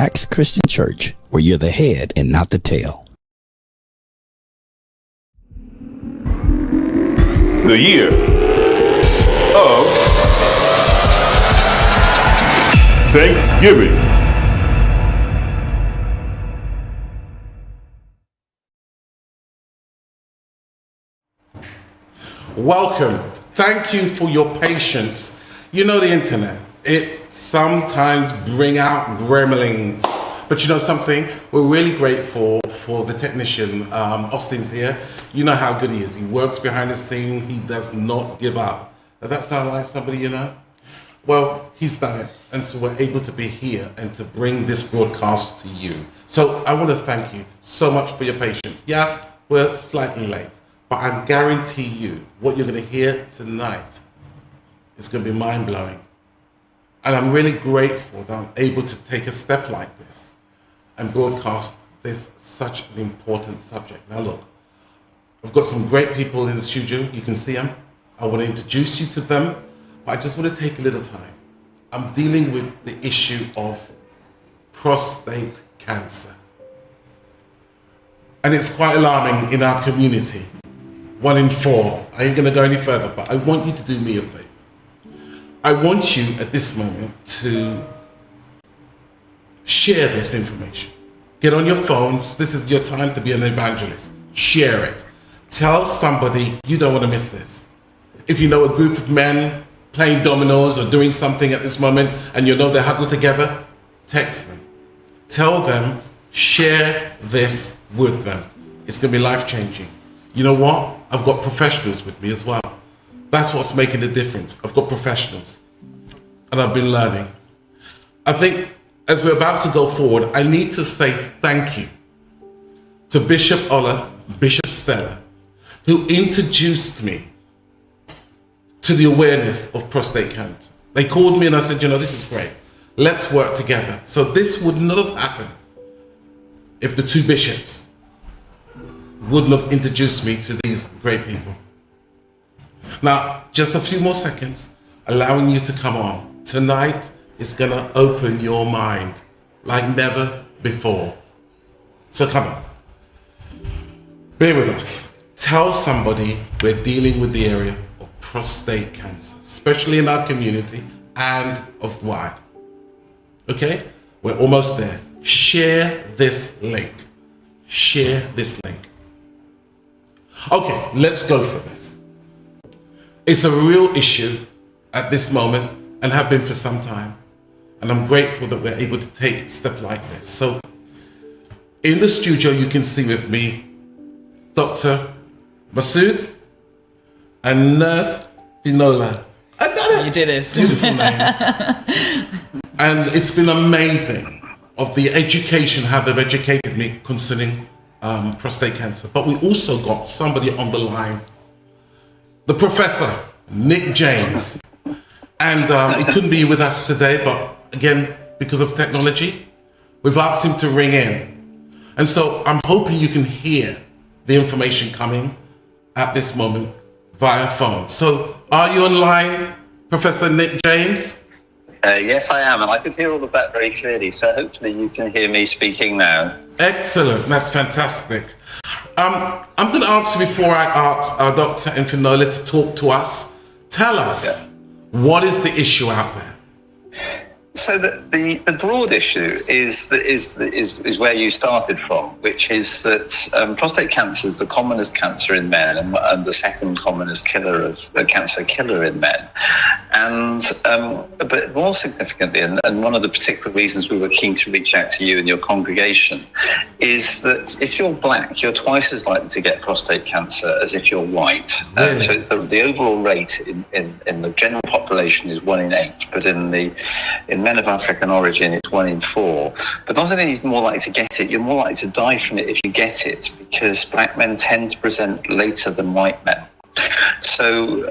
Acts Christian Church, where you're the head and not the tail. The year of Thanksgiving. Welcome. Thank you for your patience. You know the internet. It sometimes bring out gremlins. But you know something? We're really grateful for the technician. Austin's here. You know how good he is. He works behind the scene. He does not give up. Does that sound like somebody you know? Well, he's done it. And so we're able to be here and to bring this broadcast to you. So I want to thank you so much for your patience. Yeah, we're slightly late. But I guarantee you, what you're going to hear tonight is going to be mind-blowing. And I'm really grateful that I'm able to take a step like this and broadcast this such an important subject. Now look, I've got some great people in the studio. You can see them. I want to introduce you to them, but I just want to take a little time. I'm dealing with the issue of prostate cancer. And it's quite alarming in our community. 1 in 4. I ain't going to go any further, but I want you to do me a favor. I want you at this moment to share this information. Get on your phones. This is your time to be an evangelist. Share it. Tell somebody you don't want to miss this. If you know a group of men playing dominoes or doing something at this moment and you know they're huddled together, text them. Tell them, share this with them. It's going to be life-changing. You know what? I've got professionals with me as well. That's what's making the difference. I've got professionals. And I've been learning. I think as we're about to go forward, I need to say thank you to Bishop Ola, Bishop Stella, who introduced me to the awareness of prostate cancer. They called me and I said, you know, this is great. Let's work together. So this would not have happened if the two bishops wouldn't have introduced me to these great people. Now, just a few more seconds, allowing you to come on. Tonight is going to open your mind like never before. So come on. Bear with us. Tell somebody we're dealing with the area of prostate cancer, especially in our community and of wide. Okay? We're almost there. Share this link. Share this link. Okay, let's go for this. It's a real issue at this moment and have been for some time. And I'm grateful that we're able to take a step like this. So in the studio, you can see with me Dr. Masood and Nurse Pinola. I got it. You did it. Beautiful name. And it's been amazing of the education, how they've educated me concerning prostate cancer. But we also got somebody on the line, the Professor Nick James. And he couldn't be with us today, but again, because of technology, we've asked him to ring in. And so I'm hoping you can hear the information coming at this moment via phone. So are you online, Professor Nick James? Yes, I am, and I could hear all of that very clearly, so hopefully you can hear me speaking now. Excellent, that's fantastic. I'm going to ask you, before I ask our Dr. Infinola to talk to us, tell us, what is the issue out there? So the broad issue is where you started from, which is that prostate cancer is the commonest cancer in men and the second commonest cancer killer in men. And but more significantly, and one of the particular reasons we were keen to reach out to you and your congregation, is that if you're black, you're twice as likely to get prostate cancer as if you're white. Really? So the overall rate in the general population is 1 in 8, but in men of African origin, it's 1 in 4. But not only are you more likely to get it, you're more likely to die from it if you get it, because black men tend to present later than white men. So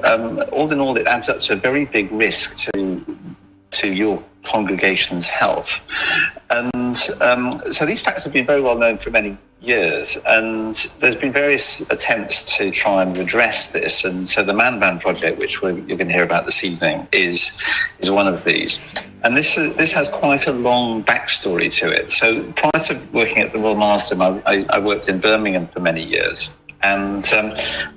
all in all, it adds up to a very big risk to your congregation's health. And so these facts have been very well known for many years, and there's been various attempts to try and redress this. And so the Man Band project, which you're going to hear about this evening, is one of these. And this has quite a long backstory to it. So prior to working at the Royal Marsden, I worked in Birmingham for many years. And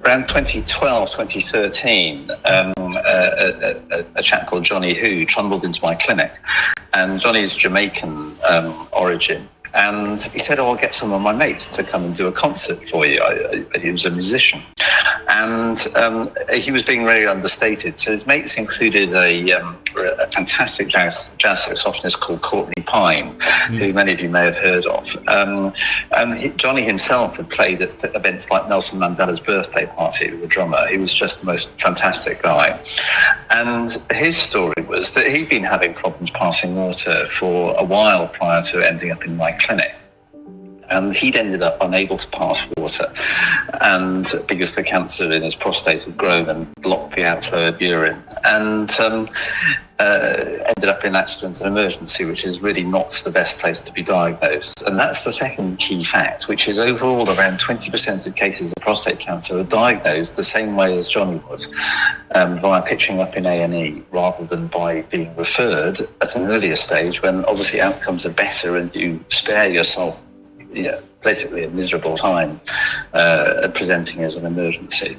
around 2012, 2013, a chap called Johnny Who trundled into my clinic. And Johnny's Jamaican origin. And he said, I'll get some of my mates to come and do a concert for you. He was a musician. And he was being very understated. So his mates included a fantastic jazz saxophonist called Courtney Pine, who many of you may have heard of. Johnny himself had played at events like Nelson Mandela's birthday party with a drummer. He was just the most fantastic guy. And his story was that he'd been having problems passing water for a while prior to ending up in my clinic. And he'd ended up unable to pass water, and because the cancer in his prostate had grown and blocked the outflow of urine, and ended up in accident and emergency, which is really not the best place to be diagnosed. And that's the second key fact, which is overall around 20% of cases of prostate cancer are diagnosed the same way as Johnny was, via pitching up in A&E rather than by being referred at an earlier stage when obviously outcomes are better and you spare yourself basically a miserable time presenting as an emergency.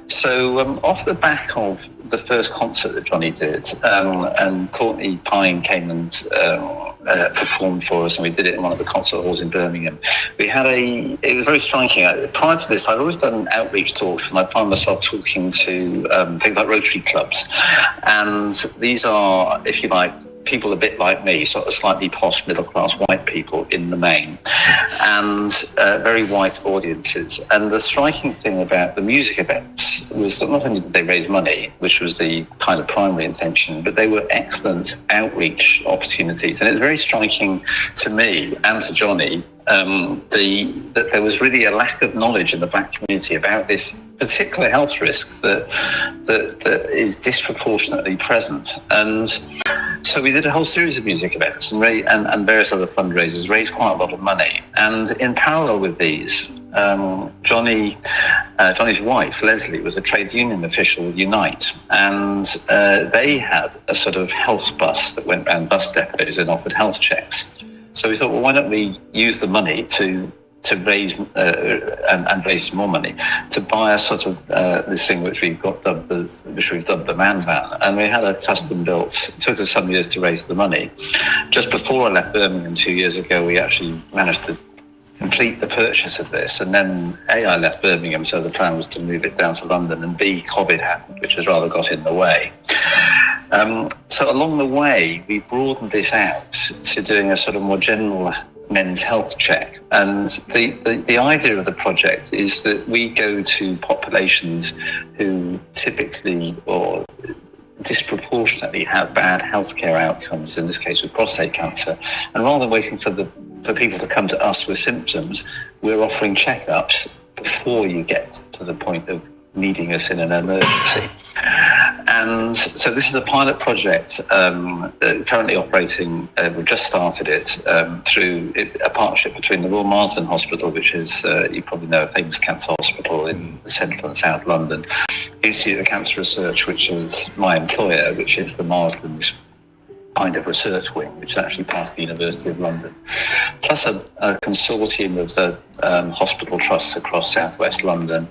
So off the back of the first concert that Johnny did, and Courtney Pine came and performed for us, and we did it in one of the concert halls in Birmingham. It was very striking. Prior to this, I'd always done outreach talks, and I found myself talking to things like Rotary clubs. And these are, if you like, people a bit like me, sort of slightly posh middle-class white people in the main, and very white audiences. And the striking thing about the music events was that not only did they raise money, which was the kind of primary intention, but they were excellent outreach opportunities. And it was very striking to me and to Johnny that there was really a lack of knowledge in the black community about this particular health risk that is disproportionately present. And so we did a whole series of music events and various other fundraisers, raised quite a lot of money. And in parallel with these, Johnny's wife, Leslie, was a trade union official with Unite, and they had a sort of health bus that went around bus depots and offered health checks. So we thought, well, why don't we use the money to raise and raise more money to buy a sort of this thing which we've dubbed the Man Van, and we had a custom built. It took us some years to raise the money. Just before I left Birmingham 2 years ago, we actually managed to complete the purchase of this, and then I left Birmingham, so the plan was to move it down to London, and B, COVID happened, which has rather got in the way. So along the way, we broadened this out to doing a sort of more general men's health check. And the idea of the project is that we go to populations who typically or disproportionately have bad healthcare outcomes, in this case with prostate cancer. And rather than waiting for people to come to us with symptoms, we're offering checkups before you get to the point of needing us in an emergency. And so this is a pilot project currently operating. We've just started it through a partnership between the Royal Marsden Hospital, which is, you probably know, a famous cancer hospital in central and south London, Institute of Cancer Research, which is my employer, which is the Marsden's kind of research wing, which is actually part of the University of London, plus a consortium of the hospital trusts across southwest London,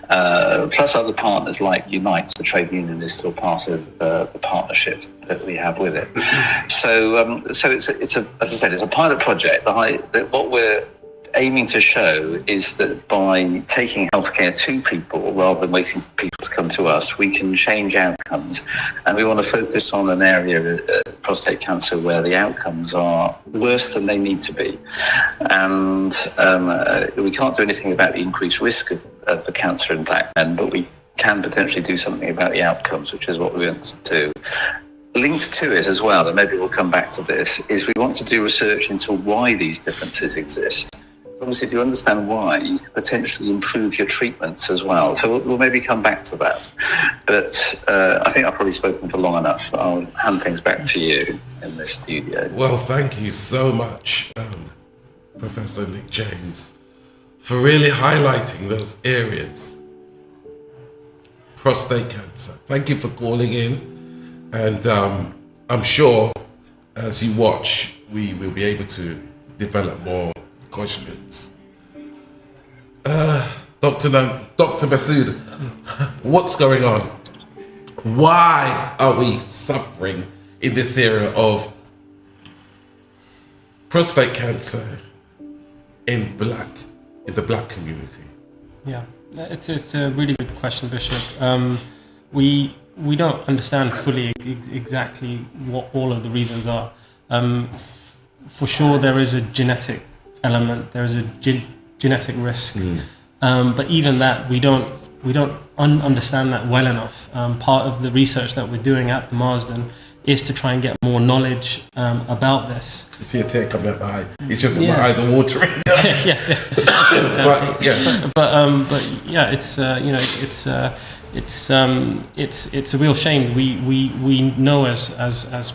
plus other partners like Unite, the trade union, is still part of the partnership that we have with it. So it's as I said, it's a pilot project. What we're aiming to show is that by taking healthcare to people rather than waiting for people to come to us, we can change outcomes. And we want to focus on an area of prostate cancer where the outcomes are worse than they need to be. And we can't do anything about the increased risk of the cancer in black men, but we can potentially do something about the outcomes, which is what we want to do. Linked to it as well, and maybe we'll come back to this, is we want to do research into why these differences exist. Obviously, if you understand why, you can potentially improve your treatments as well. So we'll maybe come back to that. But I think I've probably spoken for long enough. I'll hand things back to you in the studio. Well, thank you so much, Professor Nick James. for really highlighting those areas. Prostate cancer. Thank you for calling in, and I'm sure as you watch, we will be able to develop more questions. Dr. Masood, what's going on? Why are we suffering in this area of prostate cancer in the black community? Yeah, it's a really good question, Bishop. We don't understand fully exactly what all of the reasons are. For sure, there is a genetic element. There is a genetic risk, but even that we don't understand that well enough. Part of the research that we're doing at the Marsden is to try and get more knowledge about this. You see a tear coming out my eye. It's just my eyes are watering. yeah. But yes. But yeah, it's a real shame. We know as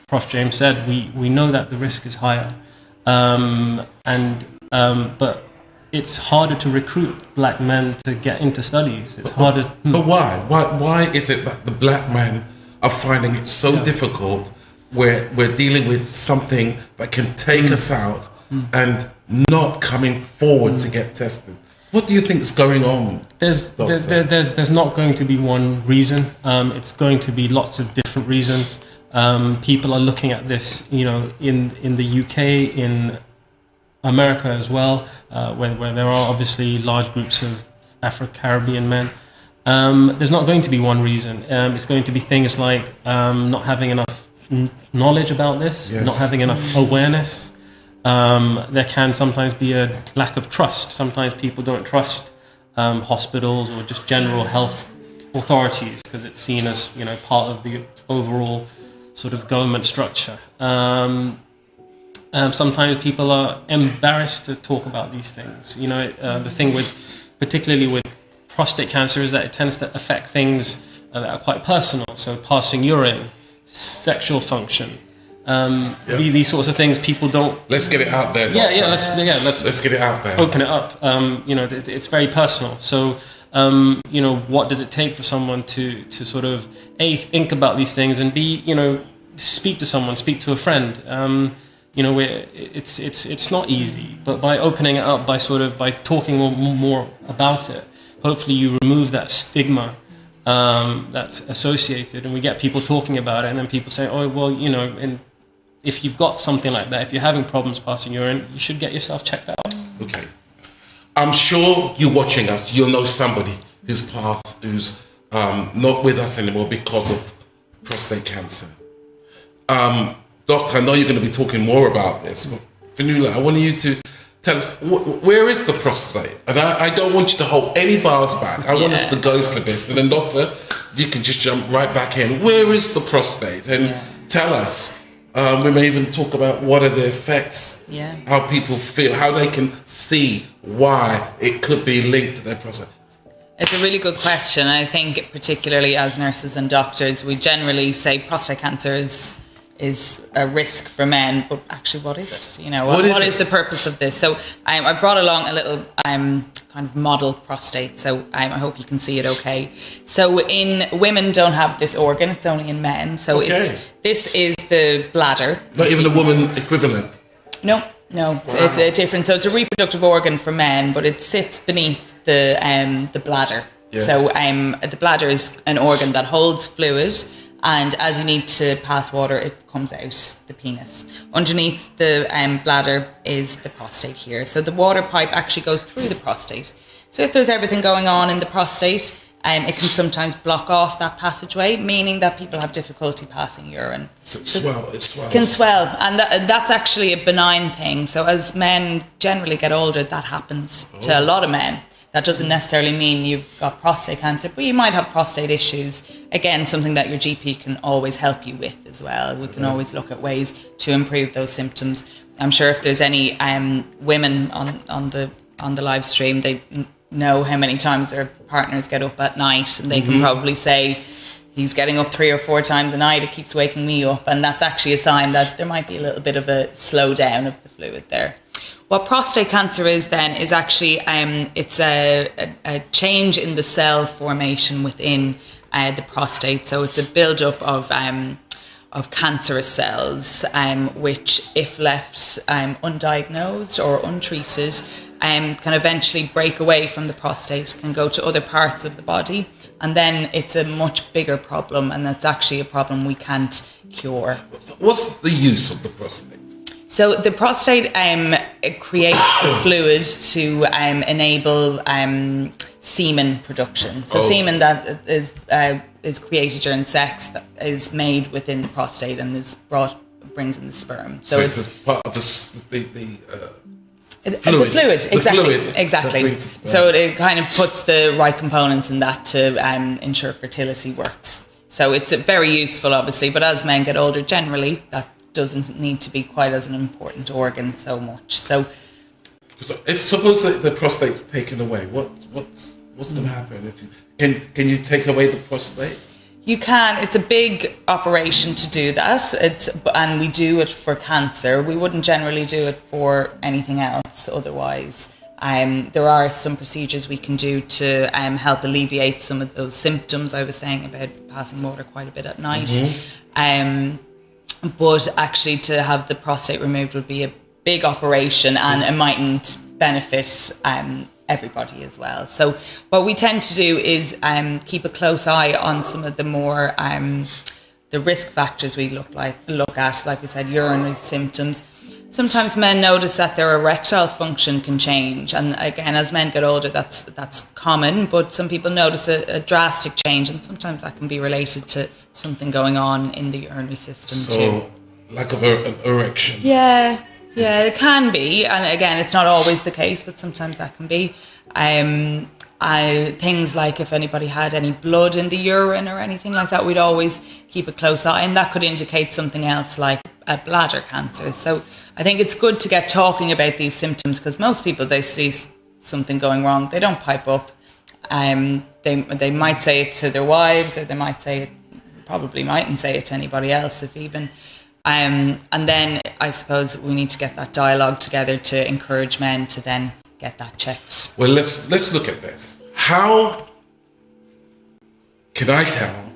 Prof. James said, we know that the risk is higher, but it's harder to recruit black men to get into studies. It's harder. But why? Why is it that the black men are finding it so difficult? We're dealing with something that can take us out and not coming forward to get tested. What do you think is going on? There's not going to be one reason. It's going to be lots of different reasons. People are looking at this, in the UK, in America as well, where there are obviously large groups of Afro-Caribbean men. There's not going to be one reason. It's going to be things like not having enough knowledge about this, not having enough awareness. There can sometimes be a lack of trust. Sometimes people don't trust hospitals or just general health authorities because it's seen as part of the overall sort of government structure. Sometimes people are embarrassed to talk about these things. The thing particularly with prostate cancer is that it tends to affect things that are quite personal. So passing urine, sexual function, these sorts of things people don't. Let's get it out there, Doctor. Let's get it out there. Open it up. It's very personal. So what does it take for someone to sort of think about these things and B, speak to someone, speak to a friend. It's not easy, but by opening it up, by talking more about it, hopefully you remove that stigma that's associated, and we get people talking about it, and then people say, oh, well, and if you've got something like that, if you're having problems passing urine, you should get yourself checked out. Okay. I'm sure you're watching us, you'll know somebody who's not with us anymore because of prostate cancer. Doctor, I know you're going to be talking more about this, but Fanula, I want you to tell us, where is the prostate? And I don't want you to hold any bars back. I want us to go for this. And then, Doctor, you can just jump right back in. Where is the prostate? And tell us. We may even talk about what are the effects, how people feel, how they can see why it could be linked to their prostate. It's a really good question. I think particularly as nurses and doctors, we generally say prostate cancer is a risk for men, but actually what is it? What is the purpose of this? So I brought along a little kind of model prostate, so I hope you can see it okay. So women don't have this organ, it's only in men. So this is the bladder. Not even a woman equivalent? No, it's different. So it's a reproductive organ for men, but it sits beneath the bladder. Yes. So the bladder is an organ that holds fluid, and as you need to pass water, it comes out the penis. Underneath the bladder is the prostate here. So the water pipe actually goes through the prostate. So if there's everything going on in the prostate, it can sometimes block off that passageway, meaning that people have difficulty passing urine. So it swells. It can swell, and that's actually a benign thing. So as men generally get older, that happens to a lot of men. That doesn't necessarily mean you've got prostate cancer, but you might have prostate issues. Again, something that your GP can always help you with as well. We can always look at ways to improve those symptoms. I'm sure if there's any women on the live stream, they know how many times their partners get up at night, and they can probably say, he's getting up 3 or 4 times a night, it keeps waking me up. And that's actually a sign that there might be a little bit of a slowdown of the fluid there. What prostate cancer is then is actually it's a change in the cell formation within the prostate. So it's a build-up of cancerous cells, which, if left undiagnosed or untreated, can eventually break away from the prostate, can go to other parts of the body, and then it's a much bigger problem, and that's actually a problem we can't cure. What's the use of the prostate? So the prostate it creates the fluid to enable semen production. So semen that is created during sex that is made within the prostate and brings in the sperm. So it's part of the fluid, exactly. So it kind of puts the right components in that to ensure fertility works. So it's very useful, obviously, but as men get older, generally that doesn't need to be quite as an important organ so much. So if suppose the prostate's taken away, what's going to happen? If can you take away the prostate? You can. It's a big operation to do that. And we do it for cancer. We wouldn't generally do it for anything else otherwise. There are some procedures we can do to help alleviate some of those symptoms I was saying about passing water quite a bit at night. But actually to have the prostate removed would be a big operation, and it mightn't benefit everybody as well. So what we tend to do is keep a close eye on some of the more the risk factors we look at, like we said, urinary symptoms. Sometimes men notice that their erectile function can change, and again, as men get older, that's common. But some people notice a drastic change, and sometimes that can be related to something going on in the urinary system too. So, lack of an erection. Yeah, it can be, and again, it's not always the case, but sometimes that can be. Things like if anybody had any blood in the urine or anything like that, we'd always keep a close eye, and that could indicate something else like a bladder cancer. So I think it's good to get talking about these symptoms, because most people, they see something going wrong, they don't pipe up. They might say it to their wives, or they might say it, probably mightn't say it to anybody else if even. And then I suppose we need to get that dialogue together to encourage men to then get that checked. Well, let's look at this. How can I tell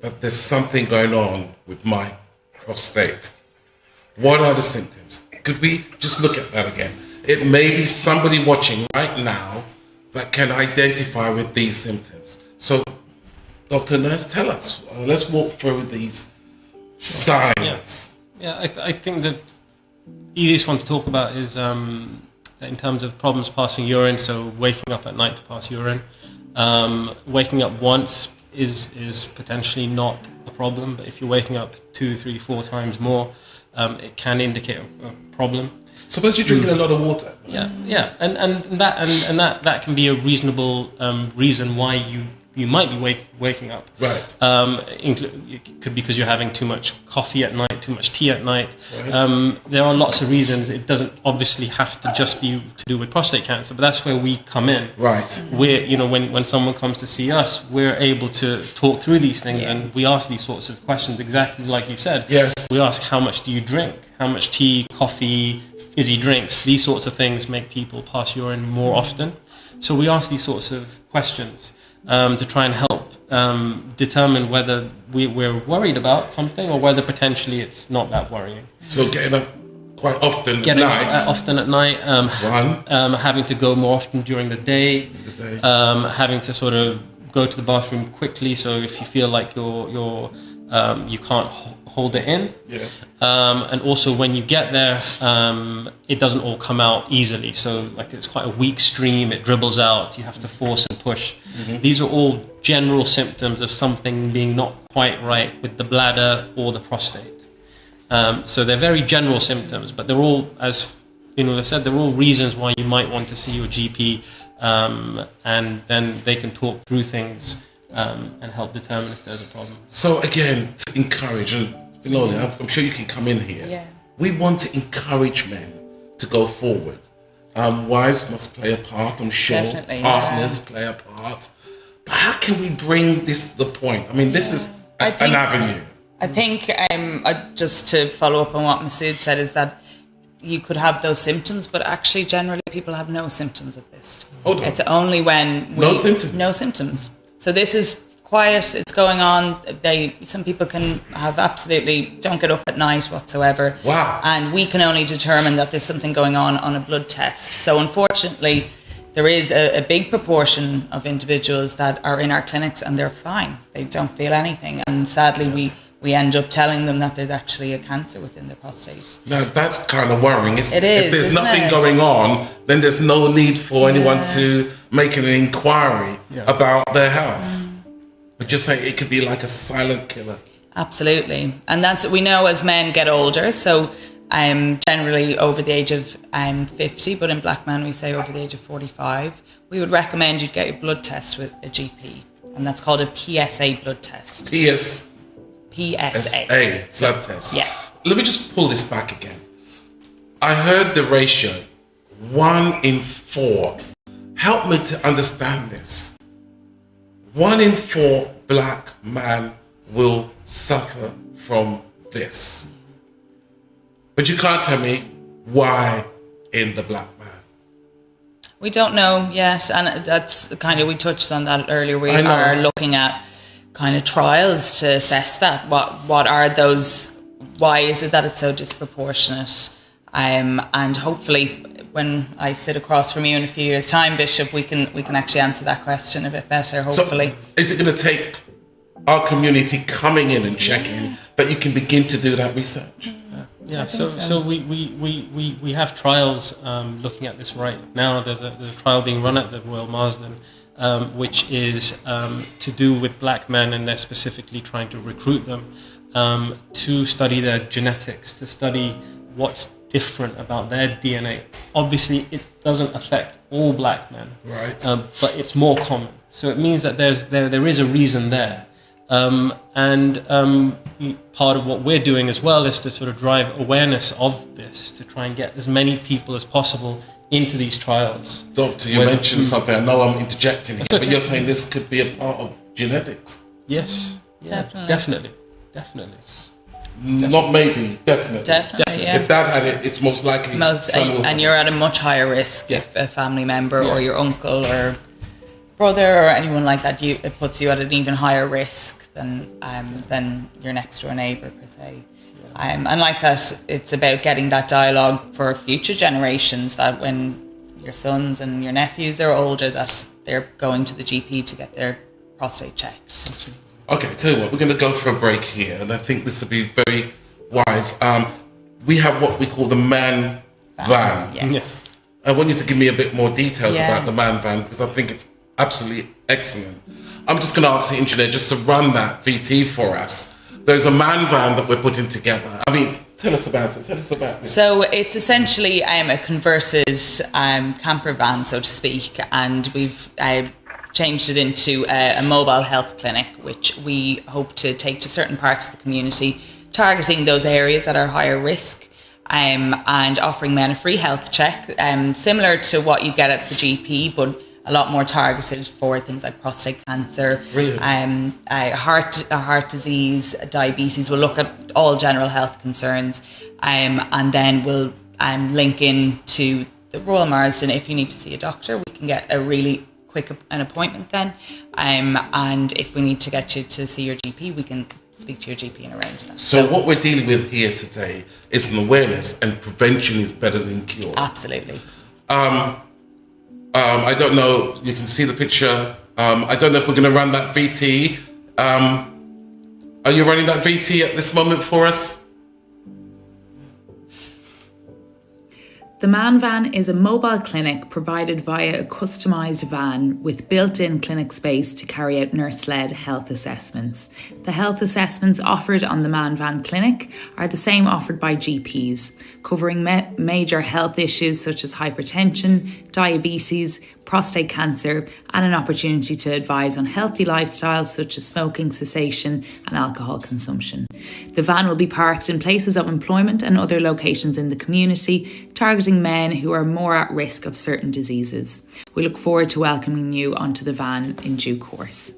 that there's something going on with my prostate? What are the symptoms? Could we just look at that again? It may be somebody watching right now that can identify with these symptoms. So, Dr. Nurse, tell us. Let's walk through these signs. Yeah, I think the easiest one to talk about is in terms of problems passing urine, so waking up at night to pass urine. Waking up once is potentially not a problem, but if you're waking up 2, 3, 4 times more, it can indicate a problem. Suppose you're drinking a lot of water. Yeah, and that can be a reasonable reason why you might be waking up. Right. It could be because you're having too much coffee at night, too much tea at night. Right. There are lots of reasons. It doesn't obviously have to just be to do with prostate cancer, but that's where we come in. Right. We're, when someone comes to see us, we're able to talk through these things, and we ask these sorts of questions exactly like you've said. Yes. We ask, how much do you drink? How much tea, coffee, fizzy drinks? These sorts of things make people pass urine more often. So we ask these sorts of questions to try and help determine whether we're worried about something or whether potentially it's not that worrying. So getting up quite often at night. That's one. Having to go more often during the day. Having to sort of go to the bathroom quickly. So if you feel like you can't hold it in. Yeah. And also when you get there, it doesn't all come out easily. So like it's quite a weak stream, it dribbles out, you have to force and push. Mm-hmm. These are all general symptoms of something being not quite right with the bladder or the prostate. So they're very general symptoms, but they're all, as Fionnuala said, they're all reasons why you might want to see your GP, and then they can talk through things and help determine if there's a problem. So again, to encourage, and Fionnuala, I'm sure you can come in here. Yeah. We want to encourage men to go forward. Wives must play a part, I'm sure. Definitely, partners play a part. But how can we bring this to the point? I mean, this is an avenue. I think, just to follow up on what Masood said, is that you could have those symptoms, but actually generally people have no symptoms of this. Hold on. It's only when No symptoms? No symptoms. So this is quiet, it's going on. Some people can have absolutely don't get up at night whatsoever. Wow. And we can only determine that there's something going on a blood test. So unfortunately, there is a big proportion of individuals that are in our clinics and they're fine. They don't feel anything. And sadly, we end up telling them that there's actually a cancer within their prostate. Now, that's kind of worrying. If It is, there's isn't nothing it? going on, then there's no need for anyone to make an inquiry about their health. But just saying it could be like a silent killer. Absolutely. And we know as men get older, so generally over the age of 50, but in black men we say over the age of 45, we would recommend you get your blood test with a GP. And that's called a PSA blood test. PSA PSA. blood test. Yeah. Let me just pull this back again. I heard the ratio, 1 in 4. Help me to understand this. 1 in 4 black men will suffer from this. But you can't tell me why in the black man. We don't know yet, and that's kind of, we touched on that earlier. We are looking at kind of trials to assess that. What are those? Why is it that it's so disproportionate? And hopefully, when I sit across from you in a few years' time, Bishop, we can actually answer that question a bit better. Hopefully, so is it going to take our community coming in and checking that you can begin to do that research? Yeah, so we have trials looking at this right now. There's a trial being run at the Royal Marsden, which is to do with black men, and they're specifically trying to recruit them to study their genetics, to study what's different about their DNA. Obviously, it doesn't affect all black men, right? But it's more common. So it means that there is a reason there. Part of what we're doing as well is to sort of drive awareness of this, to try and get as many people as possible into these trials. Doctor, you mentioned something. I know I'm interjecting here, but you're saying this could be a part of genetics. Yes, yeah, definitely. Not maybe, definitely. yeah. If Dad had it, it's most likely. And you're at a much higher risk if a family member or your uncle or brother or anyone like that, it puts you at an even higher risk than your next door neighbour per se. And like that, it's about getting that dialogue for future generations, that when your sons and your nephews are older, that they're going to the GP to get their prostate checked. Okay, tell you what, we're going to go for a break here, and I think this will be very wise. We have what we call the man van. Yes. I want you to give me a bit more details about the man van, because I think it's absolutely excellent. I'm just going to ask the engineer just to run that VT for us. There's a man van that we're putting together. I mean, tell us about it. Tell us about this. So it's essentially a converted camper van, so to speak, and we've changed it into a mobile health clinic, which we hope to take to certain parts of the community, targeting those areas that are higher risk, and offering men a free health check, similar to what you get at the GP, but a lot more targeted for things like prostate cancer, heart disease, diabetes. We'll look at all general health concerns, and then we'll link in to the Royal Marsden. If you need to see a doctor, we can get a really quick an appointment then, and if we need to get you to see your GP, we can speak to your GP and arrange that. So what we're dealing with here today is an awareness, and prevention is better than cure. Absolutely. I don't know, you can see the picture. I don't know if we're going to run that VT. Are you running that VT at this moment for us? The Man Van is a mobile clinic provided via a customised van with built-in clinic space to carry out nurse-led health assessments. The health assessments offered on the Man Van clinic are the same offered by GPs, covering major health issues such as hypertension, diabetes, prostate cancer, and an opportunity to advise on healthy lifestyles such as smoking cessation and alcohol consumption. The van will be parked in places of employment and other locations in the community, targeting men who are more at risk of certain diseases. We look forward to welcoming you onto the van in due course.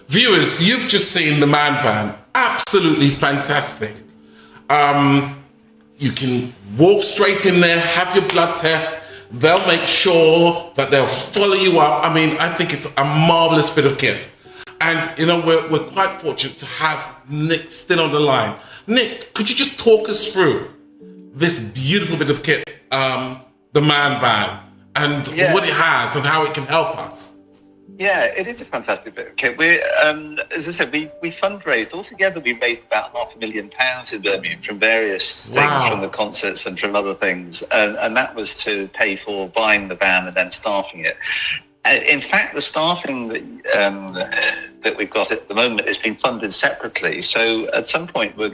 Viewers, you've just seen the Man Van. Absolutely fantastic. You can walk straight in there, have your blood test. They'll make sure that they'll follow you up. I mean, I think it's a marvelous bit of kit. And, you know, we're quite fortunate to have Nick still on the line. Nick, could you just talk us through this beautiful bit of kit, the Man Van, and what it has and how it can help us? Yeah, it is a fantastic bit of kit. We, as I said, we fundraised altogether. We raised about £500,000 in Birmingham from various things, from the concerts and from other things, and that was to pay for buying the van and then staffing it. In fact, the staffing that we've got at the moment is being funded separately. So at some point, we're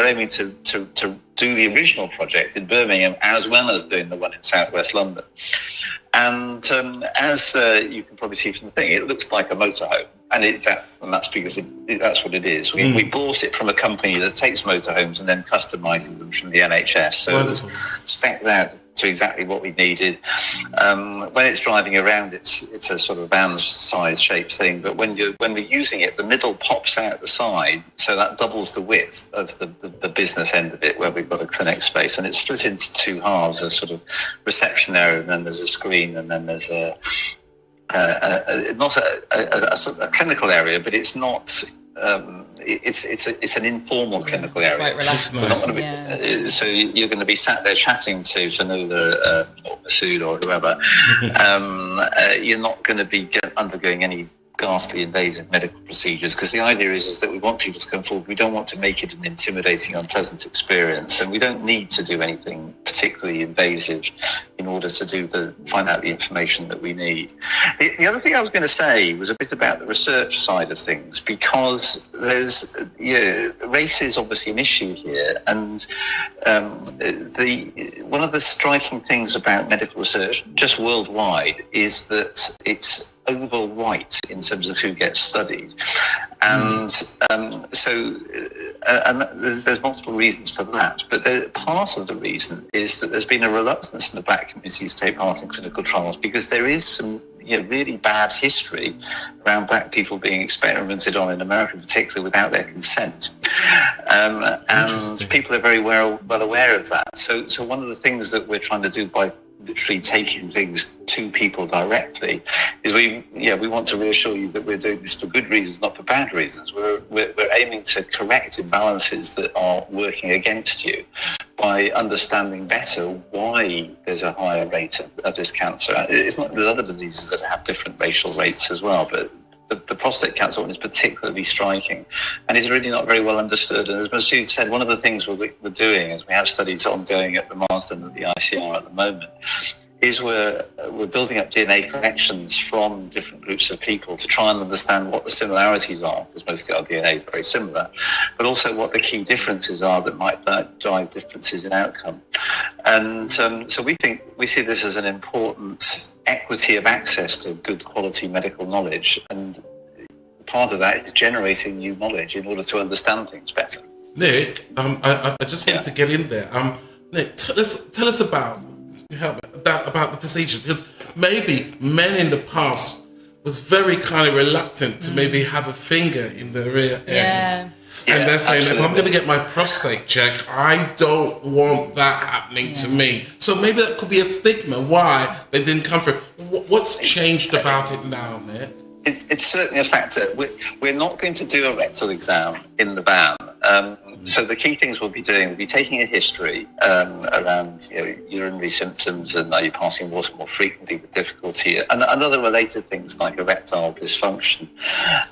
aiming to do the original project in Birmingham as well as doing the one in Southwest London. And as you can probably see from the thing, it looks like a motorhome, and that's because that's what it is. We bought it from a company that takes motorhomes and then customises them from the NHS. So it's specced out to exactly what we needed. When it's driving around, it's a sort of van size shaped thing. But when we're using it, the middle pops out the side, so that doubles the width of the business end of it, where we've got a clinic space, and it's split into two halves: a sort of reception area, and then there's a screen, and then there's not a clinical area, but it's not. It's an informal clinical area. Quite relaxed. We're not going to be, so you're going to be sat there chatting to Fanoula or Masood or whoever. You're not going to be undergoing any ghastly invasive medical procedures, because the idea is that we want people to come forward. We don't want to make it an intimidating, unpleasant experience, and we don't need to do anything particularly invasive in order to find out the information that we need. The other thing I was going to say was a bit about the research side of things, because there's race is obviously an issue here, and one of the striking things about medical research just worldwide is that it's over white in terms of who gets studied, and there's multiple reasons for that. But part of the reason is that there's been a reluctance in the black community to take part in clinical trials, because there is some really bad history around black people being experimented on in America, particularly without their consent, and people are very well aware of that. So one of the things that we're trying to do by literally taking things to people directly is we want to reassure you that we're doing this for good reasons, not for bad reasons. We're aiming to correct imbalances that are working against you by understanding better why there's a higher rate of this cancer. There's other diseases that have different racial rates as well, but the prostate cancer one is particularly striking and is really not very well understood. And as Masood said, one of the things we're doing is we have studies ongoing at the Marsden and the ICR at the moment, is we're building up DNA collections from different groups of people to try and understand what the similarities are, because mostly our DNA is very similar, but also what the key differences are that might drive differences in outcome. And so we see this as an important equity of access to good quality medical knowledge, and part of that is generating new knowledge in order to understand things better. Nick, I just wanted to get in there. Nick, tell us about the procedure, because maybe men in the past was very kind of reluctant to maybe have a finger in the rear end. And they're saying, if I'm going to get my prostate checked, I don't want that happening to me. So maybe that could be a stigma why they didn't come through. What's changed about it now, Nick? It's certainly a factor. We're not going to do a rectal exam in the van. So the key things we'll be doing, we'll be taking a history around urinary symptoms, and are you passing water more frequently with difficulty, and other related things like erectile dysfunction.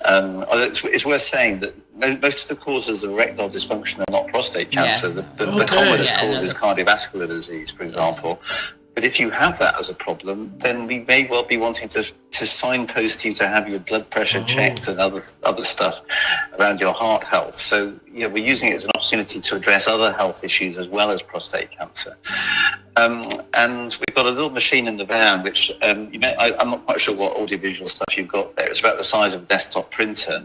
It's worth saying that most of the causes of erectile dysfunction are not prostate cancer. The commonest cause is cardiovascular disease, for example. But if you have that as a problem, then we may well be wanting to signpost you to have your blood pressure checked and other stuff around your heart health. So we're using it as an opportunity to address other health issues as well as prostate cancer. And we've got a little machine in the van, which I'm not quite sure what audiovisual stuff you've got there. It's about the size of a desktop printer,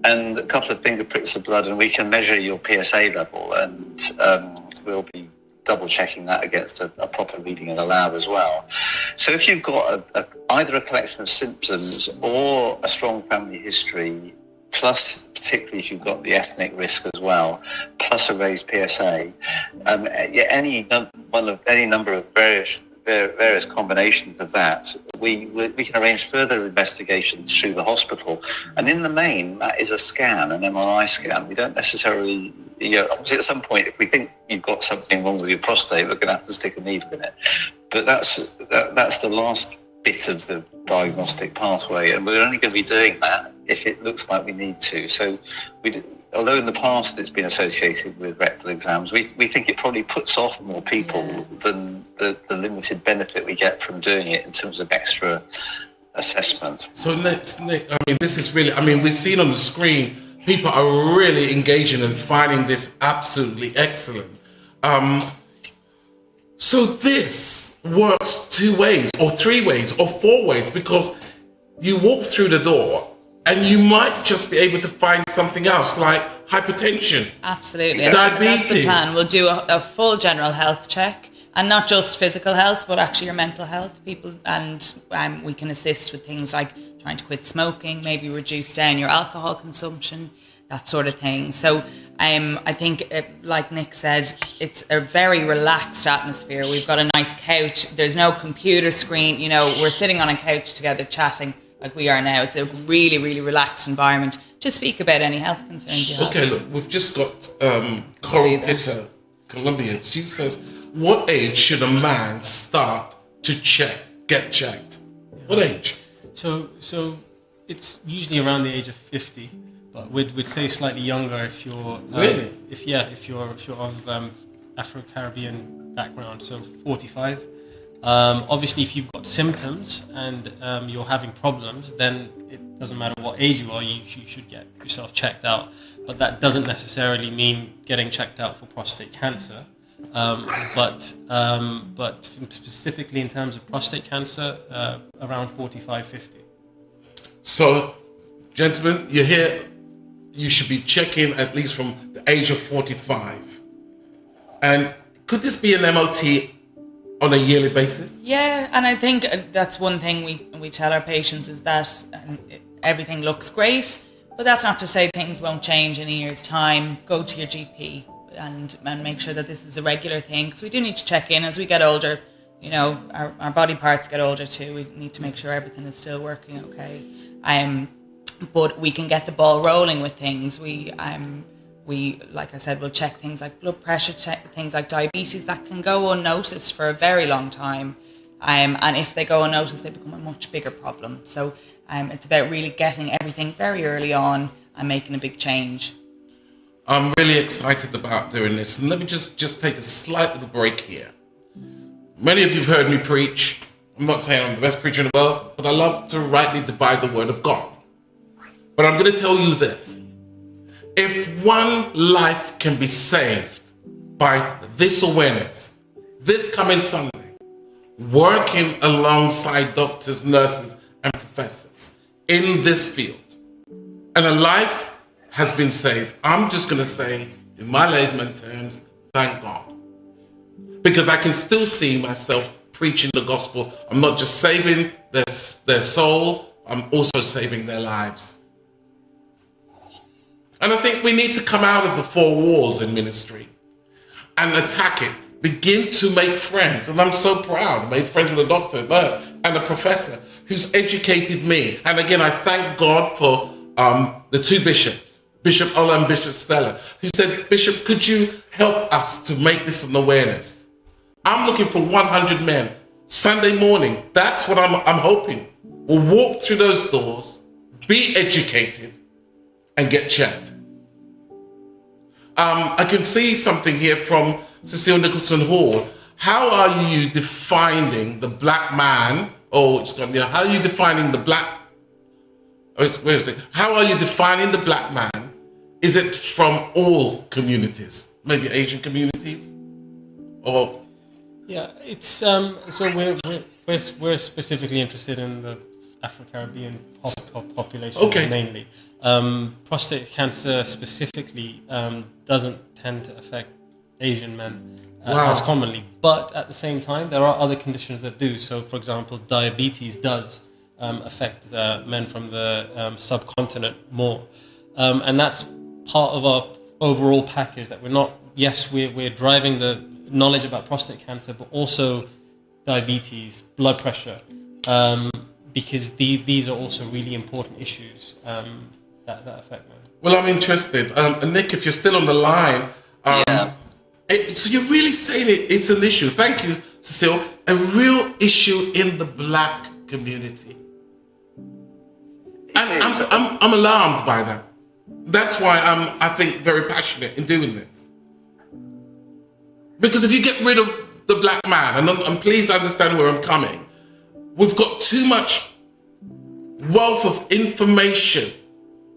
and a couple of finger pricks of blood, and we can measure your PSA level, and we'll be double checking that against a proper reading in the lab as well. So if you've got either a collection of symptoms or a strong family history, plus particularly if you've got the ethnic risk as well, plus a raised PSA. Any number of various combinations of that, we can arrange further investigations through the hospital. And in the main, that is a scan, an MRI scan. We don't necessarily, obviously at some point, if we think you've got something wrong with your prostate, we're going to have to stick a needle in it. But that's the last bit of the diagnostic pathway, and we're only going to be doing that if it looks like we need to. So although in the past it's been associated with rectal exams, we think it probably puts off more people than the limited benefit we get from doing it in terms of extra assessment. So Nick, this is really, we've seen on the screen, people are really engaging and finding this absolutely excellent. So this works 2 ways or 3 ways or 4 ways, because you walk through the door and you might just be able to find something else like hypertension. Absolutely. Diabetes. That's the plan. We'll do a full general health check, and not just physical health, but actually your mental health. And we can assist with things like trying to quit smoking, maybe reduce down your alcohol consumption, that sort of thing. So I think, like Nick said, it's a very relaxed atmosphere. We've got a nice couch. There's no computer screen. We're sitting on a couch together chatting like we are now. It's a really, really relaxed environment to speak about any health concerns you have. Okay, look, we've just got Coral Pitter, Colombian. She says, what age should a man start to get checked? What age? So it's usually around the age of 50. But we'd say slightly younger if you're really? if you're of Afro-Caribbean background, so 45. Obviously, if you've got symptoms and you're having problems, then it doesn't matter what age you are, you should get yourself checked out. But that doesn't necessarily mean getting checked out for prostate cancer. But specifically in terms of prostate cancer, around 45, 50. So, gentlemen, you're here. You should be checking at least from the age of 45. And could this be an MOT on a yearly basis? Yeah, and I think that's one thing we tell our patients is that everything looks great, but that's not to say things won't change in a year's time. Go to your GP and make sure that this is a regular thing, because we do need to check in as we get older. Our body parts get older too. We need to make sure everything is still working okay. But we can get the ball rolling with things. We like I said, we'll check things like blood pressure, check things like diabetes that can go unnoticed for a very long time. And if they go unnoticed, they become a much bigger problem. So it's about really getting everything very early on and making a big change. I'm really excited about doing this. And let me just take a slight little break here. Many of you have heard me preach. I'm not saying I'm the best preacher in the world, but I love to rightly divide the word of God. But I'm going to tell you this. If one life can be saved by this awareness, this coming Sunday, working alongside doctors, nurses, and professors in this field, and a life has been saved, I'm just going to say, in my layman terms, thank God. Because I can still see myself preaching the gospel. I'm not just saving their soul, I'm also saving their lives. And I think we need to come out of the 4 walls in ministry and attack it. Begin to make friends. And I'm so proud. I made friends with a doctor, a nurse, and a professor who's educated me. And again, I thank God for the 2 bishops, Bishop Ola and Bishop Stella, who said, Bishop, could you help us to make this an awareness? I'm looking for 100 men. Sunday morning, that's what I'm hoping. We'll walk through those doors, be educated, and get checked. I can see something here from Cecile Nicholson Hall. How are you defining the black man? How are you defining the black? How are you defining the black man? Is it from all communities? Maybe Asian communities, or? Yeah, it's so we're specifically interested in the Afro-Caribbean population mainly. Prostate cancer specifically doesn't tend to affect Asian men as commonly, but at the same time there are other conditions that do. So, for example, diabetes does affect men from the subcontinent more. and that's part of our overall package. That we're driving the knowledge about prostate cancer, but also diabetes, blood pressure, because these are also really important issues that affect men. Well, I'm interested. Nick, if you're still on the line, so you're really saying it's an issue. Thank you, Cecile. A real issue in the black community. I'm alarmed by that. That's why I'm, I think, very passionate in doing this. Because if you get rid of the black man, and please understand where I'm coming, we've got too much wealth of information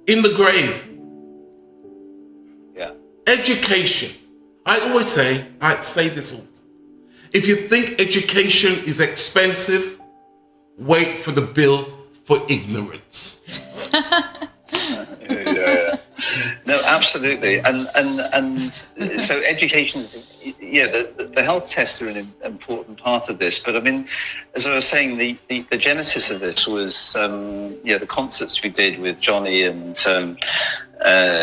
in the grave. Yeah. Education. I say this all. If you think education is expensive, wait for the bill for ignorance. Yeah. No, absolutely, and so education is, the health tests are an important part of this. But I mean, as I was saying, the genesis of this was the concerts we did with Johnny and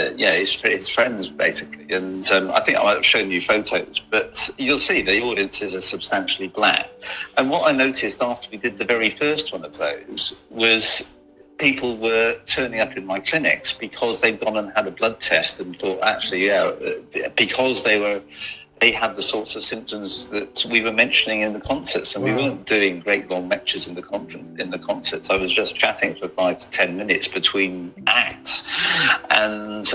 his friends basically, and I think I might have shown you photos, but you'll see the audiences are substantially black. And what I noticed after we did the very first one of those was people were turning up in my clinics because they'd gone and had a blood test and thought, actually, because they had the sorts of symptoms that we were mentioning in the concerts, and we weren't doing great long lectures in the concerts. I was just chatting for 5 to 10 minutes between acts, and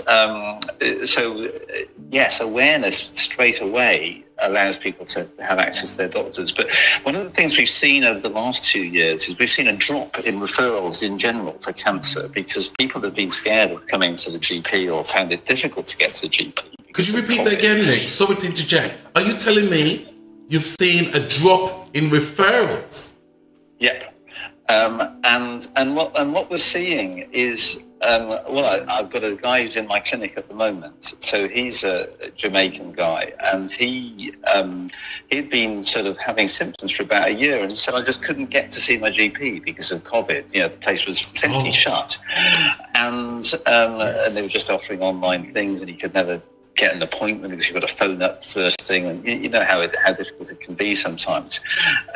awareness straight away allows people to have access to their doctors. But one of the things we've seen over the last 2 years is we've seen a drop in referrals in general for cancer because people have been scared of coming to the GP or found it difficult to get to the GP. Could you repeat that again, Nick? Sorry to interject. Are you telling me you've seen a drop in referrals? Yep. And what we're seeing is, I've got a guy who's in my clinic at the moment. So he's a Jamaican guy, and he'd been sort of having symptoms for about a year, and he said, I just couldn't get to see my GP because of COVID. The place was essentially shut, and they were just offering online things, and he could never get an appointment because you've got to phone up first thing, and you know how difficult it can be sometimes.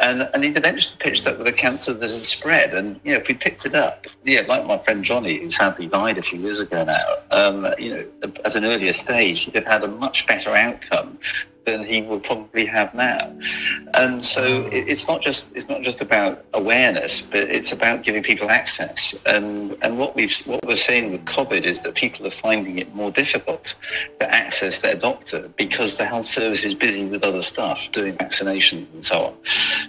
And he'd eventually pitched up with a cancer that had spread, and if we picked it up, like my friend Johnny, who sadly died a few years ago now, at an earlier stage, he'd have had a much better outcome than he will probably have now. And so it's not just about awareness, but it's about giving people access. And what we're seeing with COVID is that people are finding it more difficult to access their doctor because the health service is busy with other stuff, doing vaccinations and so on.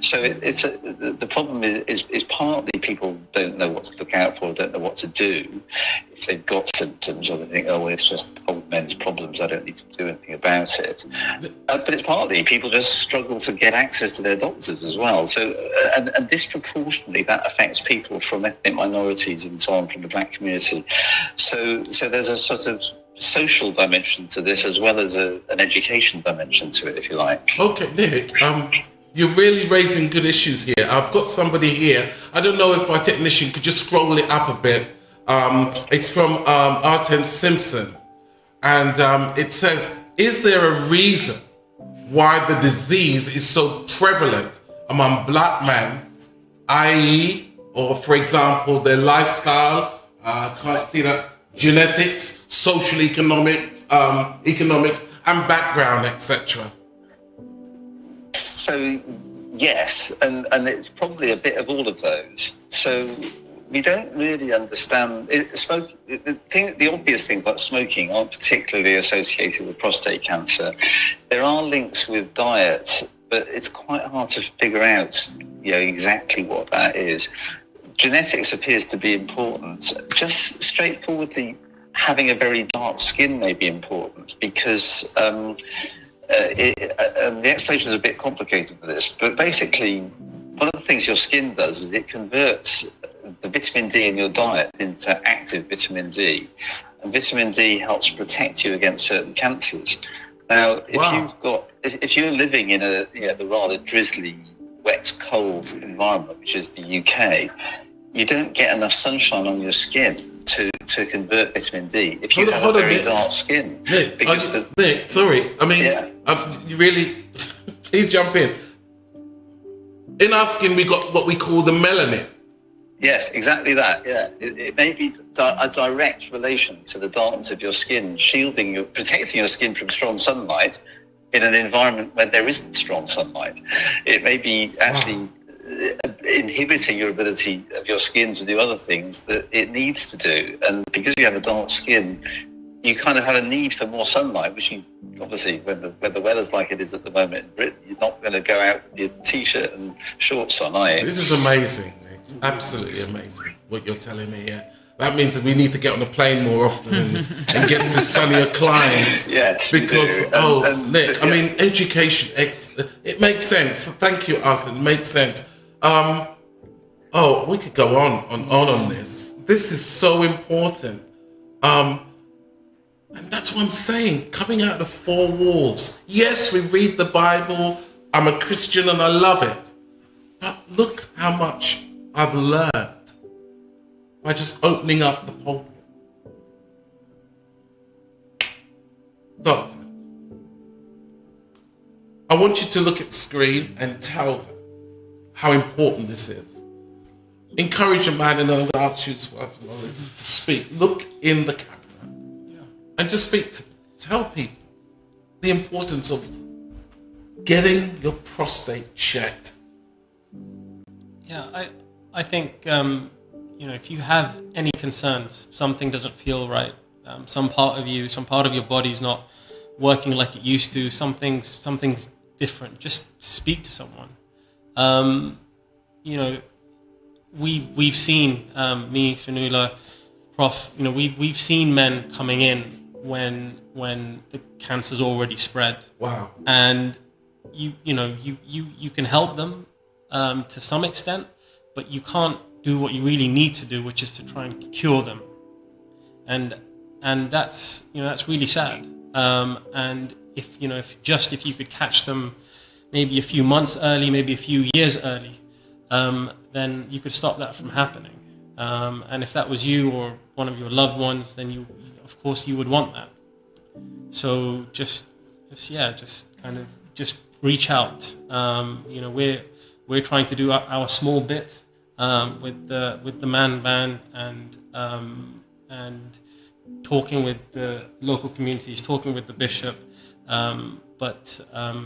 So the problem is partly people don't know what to look out for, don't know what to do if they've got symptoms, or they think, it's just old men's problems, I don't need to do anything about it. But it's partly people just struggle to get access to their doctors as well. So, and disproportionately, that affects people from ethnic minorities and so on, from the black community. So there's a sort of social dimension to this as well as an education dimension to it, if you like. Okay, Nick, you're really raising good issues here. I've got somebody here. I don't know if our technician could just scroll it up a bit. It's from Artem Simpson, and it says, is there a reason why the disease is so prevalent among black men, i.e., or for example, their lifestyle, can't see that, genetics, social economics, and background, etc.? So, yes, and it's probably a bit of all of those. So we don't really understand the obvious things like smoking aren't particularly associated with prostate cancer. There are links with diet, but it's quite hard to figure out exactly what that is. Genetics appears to be important. Just straightforwardly, having a very dark skin may be important because the explanation is a bit complicated for this, but basically one of the things your skin does is it converts the vitamin D in your diet into active vitamin D, and vitamin D helps protect you against certain cancers. Now, if you're living in the rather drizzly, wet, cold environment, which is the UK, you don't get enough sunshine on your skin. to convert vitamin D if you have Hold on, very Nick. dark skin. Nick, Because Nick, sorry. I mean, you really, please jump in. In our skin, we got what we call the melanin. yes, exactly that. Yeah, it may be a direct relation to the darkness of your skin, protecting your skin from strong sunlight in an environment where there isn't strong sunlight. It may be actually inhibiting your ability of your skin to do other things that it needs to do. And because you have a dark skin, you kind of have a need for more sunlight, which you obviously, when the weather's like it is at the moment in Britain, you're not going to go out with your t-shirt and shorts on, are you? This is amazing, Nick. Absolutely amazing what you're telling me here. That means that we need to get on a plane more often and get to sunnier climes. Yes, because Nick, yeah. I mean, education. It makes sense. Thank you, Arsen. It makes sense. We could go on this. This is so important. And that's what I'm saying. Coming out of the four walls. Yes, we read the Bible. I'm a Christian and I love it. But look how much I've learned by just opening up the pulpit. Doctor, I want you to look at the screen and tell them how important this is. Encourage a man in an archer's to speak. Look in the camera and just speak to them. Tell people the importance of getting your prostate checked. Yeah, I think, if you have any concerns, something doesn't feel right, some part of your body's not working like it used to, something's different, just speak to someone. We've seen, me, Fanula, Prof, we've seen men coming in when the cancer's already spread. Wow. And you can help them to some extent, but you can't do what you really need to do, which is to try and cure them. And that's really sad. And if you could catch them maybe a few months early, maybe a few years early, then you could stop that from happening. And if that was you or one of your loved ones, then you would want that. So just reach out. We're trying to do our small bit with the Man Van and talking with the local communities, talking with the bishop, but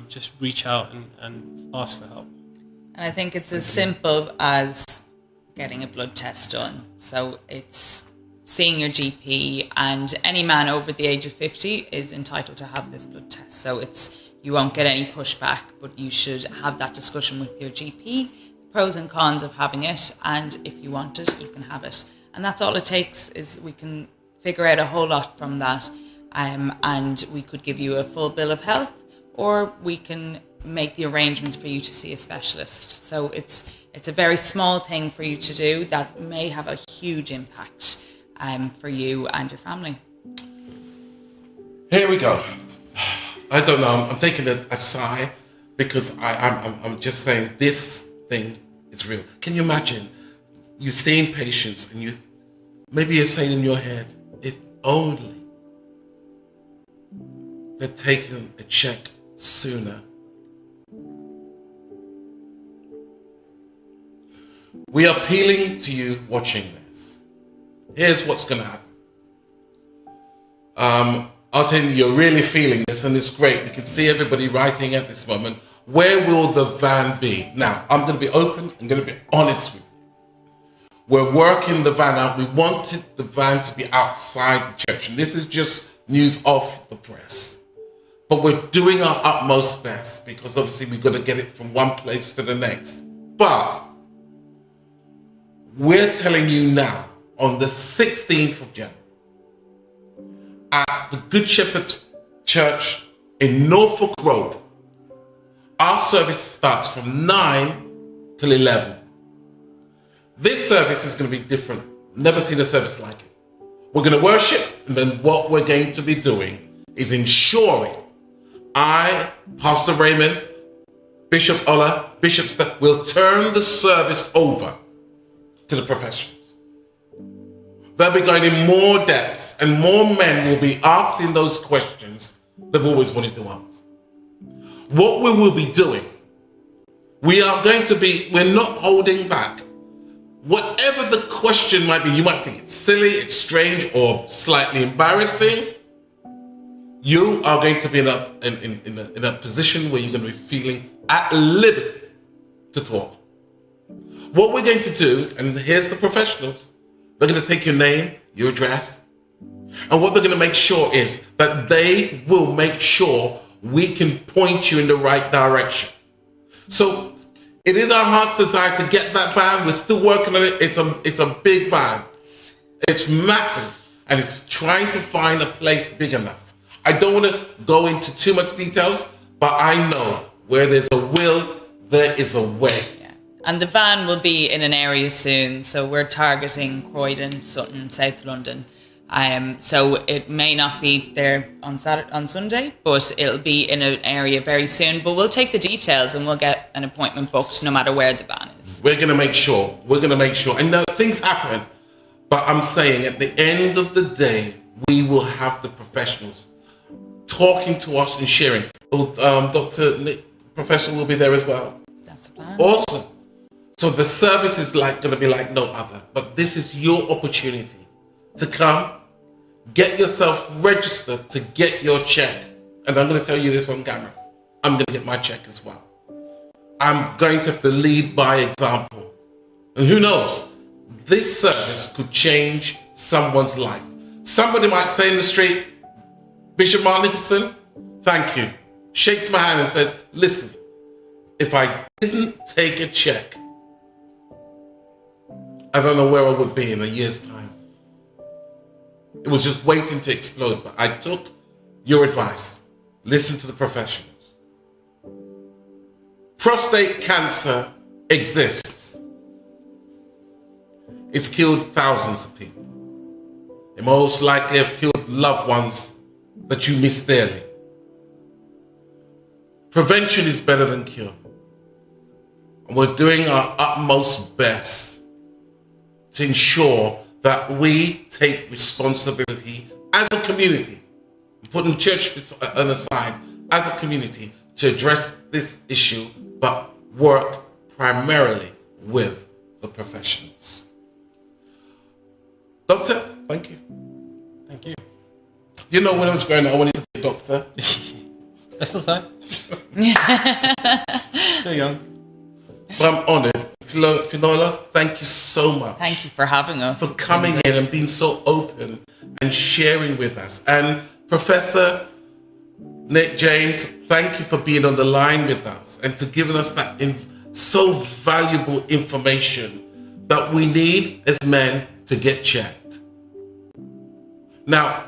just reach out and ask for help. And I think it's as simple as getting a blood test done. So it's seeing your GP, and any man over the age of 50 is entitled to have this blood test. So you won't get any pushback, but you should have that discussion with your GP, the pros and cons of having it, and if you want it, you can have it. And that's all it takes, is we can figure out a whole lot from that, and we could give you a full bill of health, or we can make the arrangements for you to see a specialist. So it's a very small thing for you to do that may have a huge impact for you and your family. Here we go. I don't know. I'm taking a sigh because I'm just saying this thing is real. Can you imagine you seeing patients and maybe you're saying in your head, if only they'd taken a check sooner. We are appealing to you watching this. Here's what's going to happen. I'll tell you, you're really feeling this, and it's great. We can see everybody writing at this moment. Where will the van be? Now, I'm going to be open. I'm going to be honest with you. We're working the van out. We wanted the van to be outside the church, and this is just news off the press. But we're doing our utmost best because obviously we've got to get it from one place to the next. But we're telling you now, on the 16th of January, at the Good Shepherd's Church in Norfolk Road, our service starts from 9 till 11. This service is going to be different. Never seen a service like it. We're going to worship, and then what we're going to be doing is ensuring Pastor Raymond, Bishop Ola, Bishop will turn the service over to the professionals. They'll be going in more depths, and more men will be asking those questions they've always wanted to ask. What we will be doing, we're not holding back. Whatever the question might be, you might think it's silly, it's strange, or slightly embarrassing. You are going to be in a position where you're going to be feeling at liberty to talk. What we're going to do, and here's the professionals, they're going to take your name, your address, and what they're going to make sure is that they will make sure we can point you in the right direction. So it is our heart's desire to get that van. We're still working on it. It's a big van. It's massive, and it's trying to find a place big enough. I don't want to go into too much details, but I know where there's a will, there is a way. Yeah. And the van will be in an area soon, so we're targeting Croydon, Sutton, South London. So it may not be there on Sunday, but it'll be in an area very soon. But we'll take the details and we'll get an appointment booked no matter where the van is. We're going to make sure. And now things happen, but I'm saying at the end of the day, we will have the professionals talking to us and sharing. Dr. Nick, Professor, will be there as well. That's the plan. Awesome. So the service is going to be like no other. But this is your opportunity to come, get yourself registered to get your check. And I'm going to tell you this on camera. I'm going to get my check as well. I'm going to have to lead by example. And who knows? This service could change someone's life. Somebody might say in the street, Bishop Martin Nicholson, thank you. Shakes my hand and says, listen, if I didn't take a check, I don't know where I would be in a year's time. It was just waiting to explode, but I took your advice. Listen to the professionals. Prostate cancer exists. It's killed thousands of people. It most likely have killed loved ones that you miss dearly. Prevention is better than cure. And we're doing our utmost best to ensure that we take responsibility as a community, putting church on the side, as a community to address this issue, but work primarily with the professionals. Doctor, thank you. Thank you. You know, when I was growing up, I wanted to be a doctor. That's still time. Still young. But I'm honoured. Finola, thank you so much. Thank you for having us. For coming in and being so open and sharing with us. And Professor Nick James, thank you for being on the line with us and to giving us that so valuable information that we need as men to get checked. Now,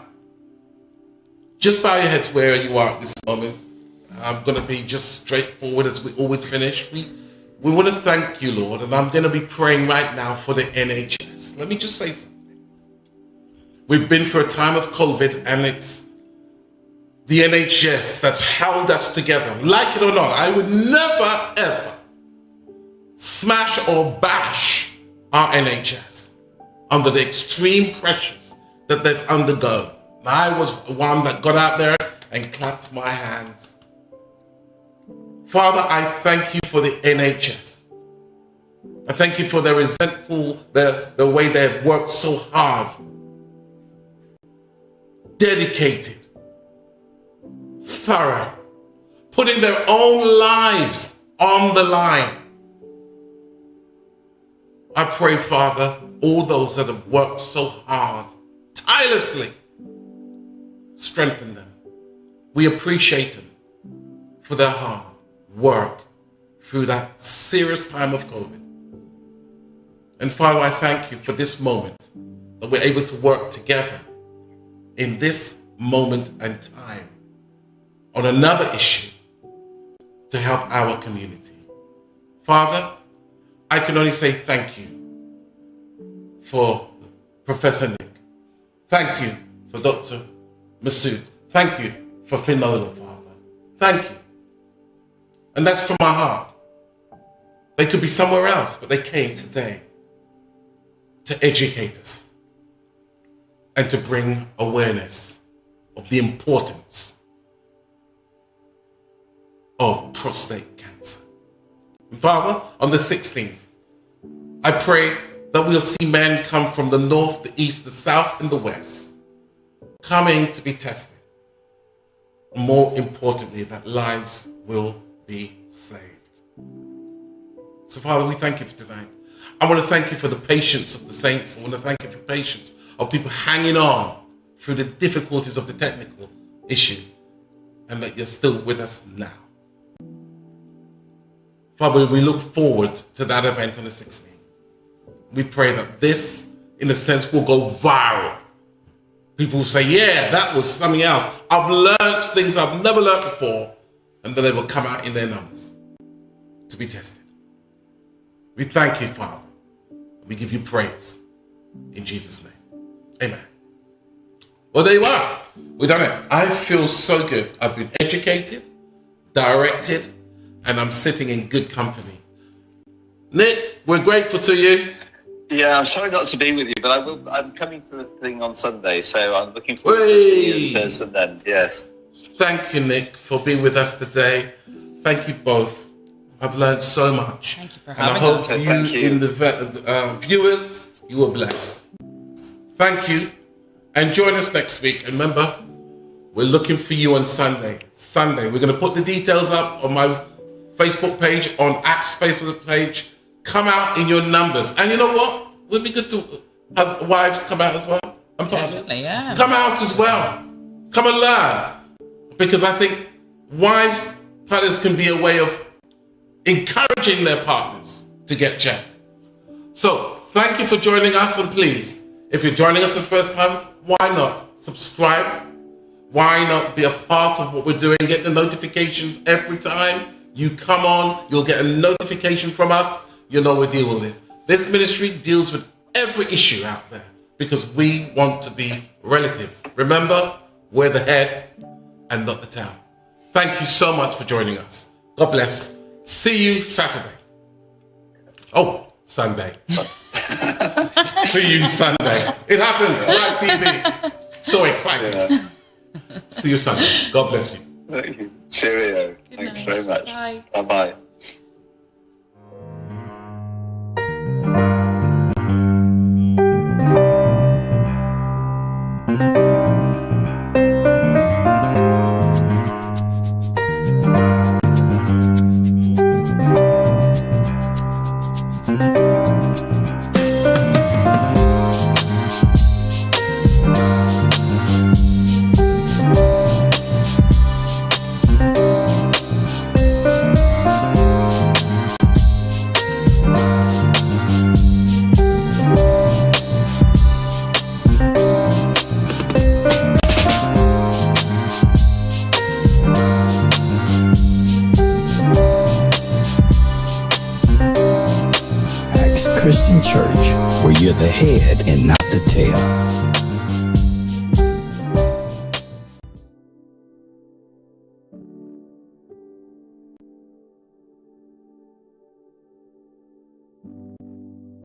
just bow your heads where you are at this moment. I'm going to be just straightforward as we always finish. We want to thank you, Lord, and I'm going to be praying right now for the NHS. Let me just say something. We've been through a time of COVID, and it's the NHS that's held us together. Like it or not, I would never, ever smash or bash our NHS under the extreme pressures that they've undergone. I was one that got out there and clapped my hands. Father, I thank you for the NHS. I thank you for their resentful, the way they've worked so hard, dedicated, thorough, putting their own lives on the line. I pray, Father, all those that have worked so hard, tirelessly, strengthen them. We appreciate them for their hard work through that serious time of COVID. And Father, I thank you for this moment that we're able to work together in this moment and time on another issue to help our community. Father, I can only say thank you for Professor Nick. Thank you for Dr. Masood. Thank you for Finola, Father. Thank you. And that's from my heart. They could be somewhere else, but they came today to educate us, and to bring awareness of the importance of prostate cancer. And Father, on the 16th, I pray that we'll see men come from the north, the east, the south, and the west, coming to be tested. And more importantly, that lives will be saved. So Father, we thank you for tonight. I want to thank you for the patience of the saints. I want to thank you for patience of people hanging on through the difficulties of the technical issue, and that you're still with us now. Father, we look forward to that event on the 16th. We pray that this, in a sense, will go viral. People will say, yeah, that was something else. I've learned things I've never learned before, and then they will come out in their numbers to be tested. We thank you, Father. We give you praise in Jesus' name. Amen. Well, there you are. We've done it. I feel so good. I've been educated, directed, and I'm sitting in good company. Nick, we're grateful to you. Yeah, I'm sorry not to be with you, but I'm coming to the thing on Sunday, so I'm looking forward to seeing you in person then. Yes. Thank you, Nick, for being with us today. Thank you both. I've learned so much. Thank you for having us. us. And I hope you in the viewers, you were blessed. Thank you. And join us next week. And remember, we're looking for you on Sunday. We're going to put the details up on my Facebook page, on Acts Facebook page. Come out in your numbers. And you know what? It would be good to have wives come out as well. And partners. Definitely, yeah. Come out as well. Come and learn. Because I think wives, partners can be a way of encouraging their partners to get checked. So, thank you for joining us, and please, if you're joining us for the first time, why not subscribe? Why not be a part of what we're doing? Get the notifications every time you come on. You'll get a notification from us. You know we deal with this. This ministry deals with every issue out there because we want to be relative. Remember, we're the head and not the tail. Thank you so much for joining us. God bless. See you Saturday. Oh, Sunday. See you Sunday. It happens. Live TV. So excited. Yeah. See you Sunday. God bless you. Thank you. Cheerio. Thanks very much. Bye. Bye-bye. Christian Church, where you're the head and not the tail.